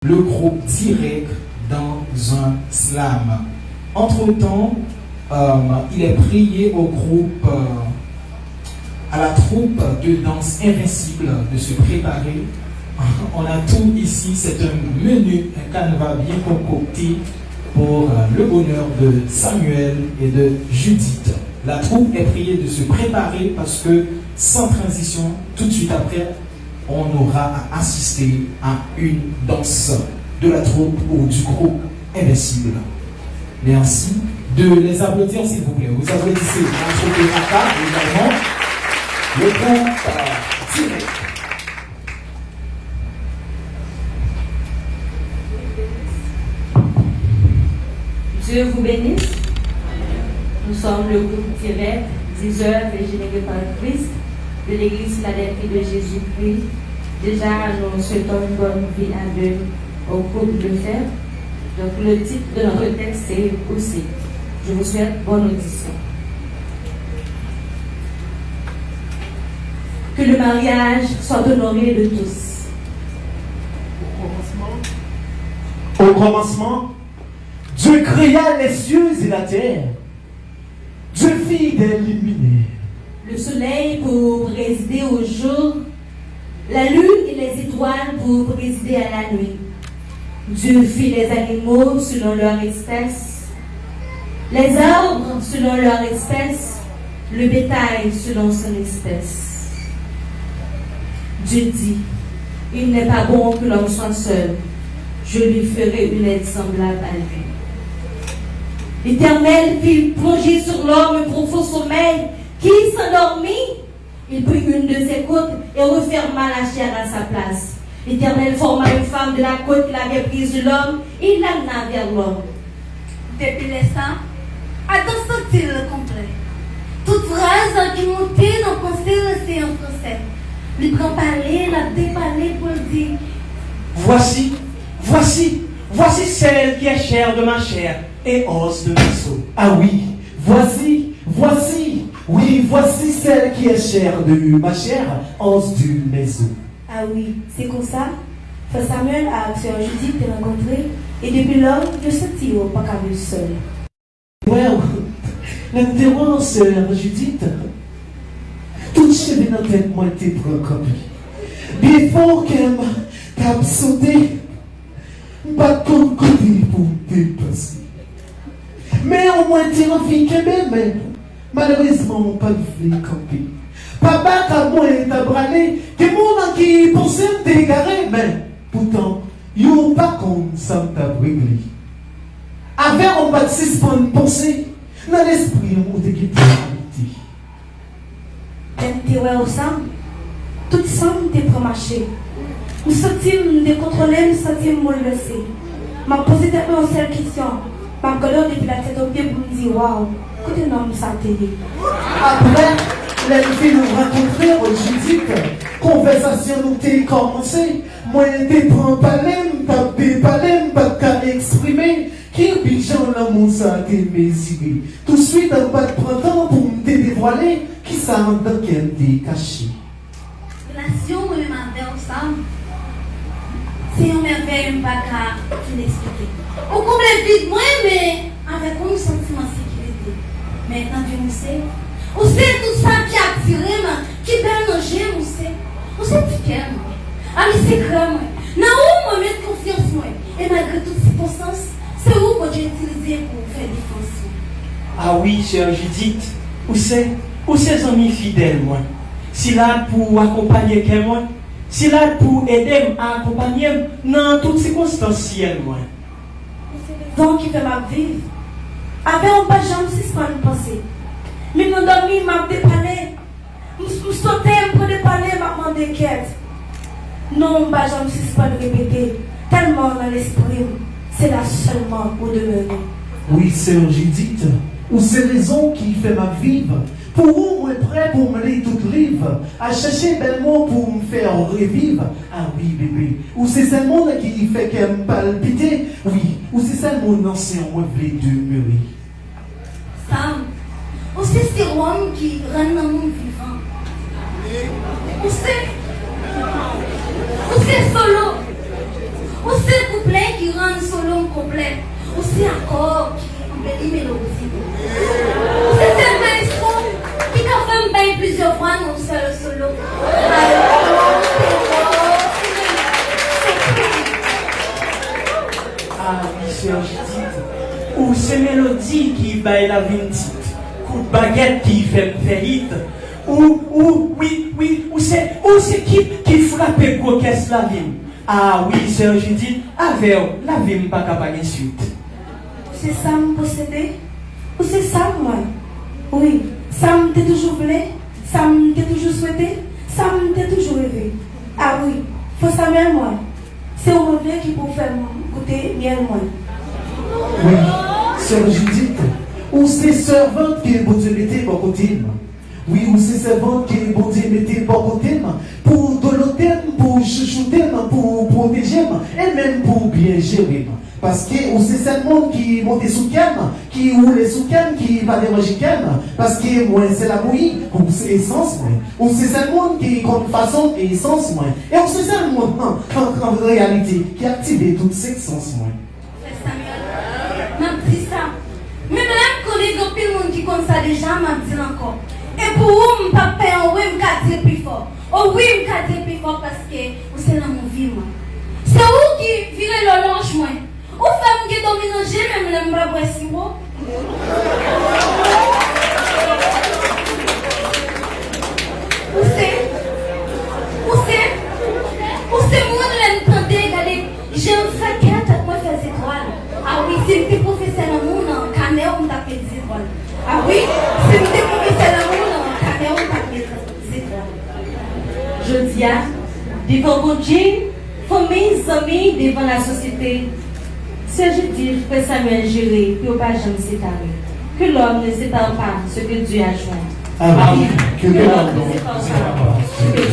le groupe direct dans un slam. Entre-temps, il est prié au groupe, à la troupe de danse Invincible de se préparer. On a tout ici, c'est un menu, un canevas bien concocté pour le bonheur de Samuel et de Judith. La troupe est priée de se préparer parce que sans transition, tout de suite après, on aura à assister à une danse de la troupe ou du groupe Invincible. Merci de les applaudir s'il vous plaît. Vous applaudissez la troupe de Raka également, le groupe direct. Dieu vous bénisse. Nous sommes le groupe direct, 10 heures régénéré par Christ, de l'Église Philadelphie de Jésus-Christ. Déjà, nous souhaitons une bonne vie à Dieu au couple de fer. Donc, le titre de notre texte, c'est aussi. Je vous souhaite bonne audition. Que le mariage soit honoré de tous. Au commencement, Dieu créa les cieux et la terre. Dieu fit des luminaires. Le soleil pour présider au jour, la lune et les étoiles pour présider à la nuit. Dieu fit les animaux selon leur espèce, les arbres selon leur espèce, le bétail selon son espèce. Dieu dit, il n'est pas bon que l'homme soit seul, je lui ferai une aide semblable à lui. L'Éternel fit plonger sur l'homme un profond sommeil qui s'endormit. Il prit une de ses côtes et referma la chair à sa place. L'Éternel forma une femme de la côte qu'il avait prise de l'homme et il l'amena vers l'homme. Depuis l'instant, Adam sentit le complet. Toute phrase qui montait dans le conseil c'est en français. Il prend parler, la déparler pour dire Voici celle qui est chair de ma chair et os de mes os. Ah oui, voici celle qui est chair de ma chair, os de mes os. Ah oui, c'est comme ça. Frère Samuel a Sœur Judith rencontré et depuis lors, je sentis pas qu'à vivre seul. Ouais, l'interroge, Sœur Judith. Tout cheveux dans la tête, moi, t'es préoccupé. Bien fort qu'elle m'a sauté. Pas comme côté pour dépasser. Mais au moins, t'es envie que même. Malheureusement, pas de camper. Papa, quand moi, t'as bralé, que mon qui pensait me dégarer, mais pourtant, y'ont pas comme ça t'a brûlé. Avec un pas de 6 points de pensée, dans l'esprit, on t'a quitté la Même t'es ouais au sang, tout sang t'es pour marcher. Nous sentimos décontrôler, nous sentimos me laisser. M'a posé une seule question. Ma colère depuis la tête au pied pour me dire waouh, écoutez non ça télé. Après, les filles nous rencontrent au Judith. Conversation nous t'est commencée. Moi, t'es prends pas l'aime, pas qu'à exprimer. Qui pigeon l'amour ça t'est mesuré. Tout de suite, un pas de printemps pour me dévoiler. Qui ça en dans qu'elle t'est caché. Relation, moi, ma belle ensemble. C'est une merveille, pas qu'à l'expliquer. Au comble vide, moi, mais avec un sentiment de sécurité. Maintenant, je sais. On sait tout ça qui a attiré, qui donne manger, on sait. On sait tout qu'elle, moi. Ah, mais c'est grand, moi. Non, où moi mettre confiance, moi. Et malgré toutes ces circonstances, c'est où que j'ai utilisé pour faire défense. Ah oui, Sœur Judith. Où c'est amis fidèles, moi. Si là pour accompagner quelqu'un, si là pour aider à accompagner dans toutes circonstances, moi. C'est le don qui fait ma vie. Avec un pas jamais si c'est pas une pensée. Mais mon dormi m'a dépanné. Je sautais un peu dépanné, m'a demandé quête. Non, pas jamais si c'est pas de répéter. Tellement dans l'esprit, c'est là seulement pour demeurer. Oui, Sœur Judith. Ou c'est raison qui fait ma vivre. Pour où moi prêt pour me lire toute livre, à chercher bel mot pour me faire revivre. Ah oui, bébé. Ou c'est ce monde qui fait qu'elle me palpite. Oui. Ou c'est ça mon ancien rêve demeurer. Sam, on sait c'est l'homme qui rend le monde vivant. On sait solo. On sait qui rend solo complet. Ou c'est accord qui embellit mélodie. Ou c'est un maestro qui a fait bien plusieurs fois non seul solo. Ah oui, sœur Judith. Ou ces mélodies qui baillent la vie petite. Coup de baguette qui fait faillite. Ou c'est qui frappe pour qu'est-ce la vie. Ah oui, sœur Judith, avec la vie pas capable de suite. C'est ça me posséder? Ou c'est ça moi? Oui, ça me t'ai toujours voulu, ça me t'ai toujours souhaité, ça me t'ai toujours rêvé. Ah oui, faut ça même moi. C'est au mauvais qui peut faire goûter miel moi. Oui, sœur Judith, ou c'est servante qui est bon Dieu mettez pour côté. Oui, ou c'est servante qui est bon Dieu mettez pour côté. Pour doloter, pour chouchouter, pour protéger, et même pour bien gérer. Parce que ou c'est cette monde qui monte sous canne, qui roule sous canne, qui va déranger canne, parce que moi c'est la bouillie, ou c'est essence, ou c'est cette monde qui comme façon et essence, et ou c'est cette monde en réalité qui active toutes ces sens. M'a dit ça. Même là, connais depuis le monde qui compte ça déjà, m'a dit encore. Et pour vous, m'pas peur, oui, m'pas dire plus fort. Oh oui, m'pas dire plus fort parce que vous c'est dans mon vie, moi. C'est vous qui virez le lunch, moi. Ou femme qui domine, j'ai même l'aime pas boire si bon. Ou c'est moi de l'entendre, regardez, j'ai un sac à moi faire des étoiles. Ah oui, c'est le professeur d'amour dans le canet, on t'a fait des étoiles. Ah oui, c'est le professeur d'amour dans le canet, on t'a fait des étoiles. Je dis, devant mon Dieu, famille, amis, devant la société. Ce que je dis, que Samuel gérer, que pas jamais séparer. Que l'homme ne sépare pas ce que Dieu a joint. Amen. Que l'homme ne sépare pas ce que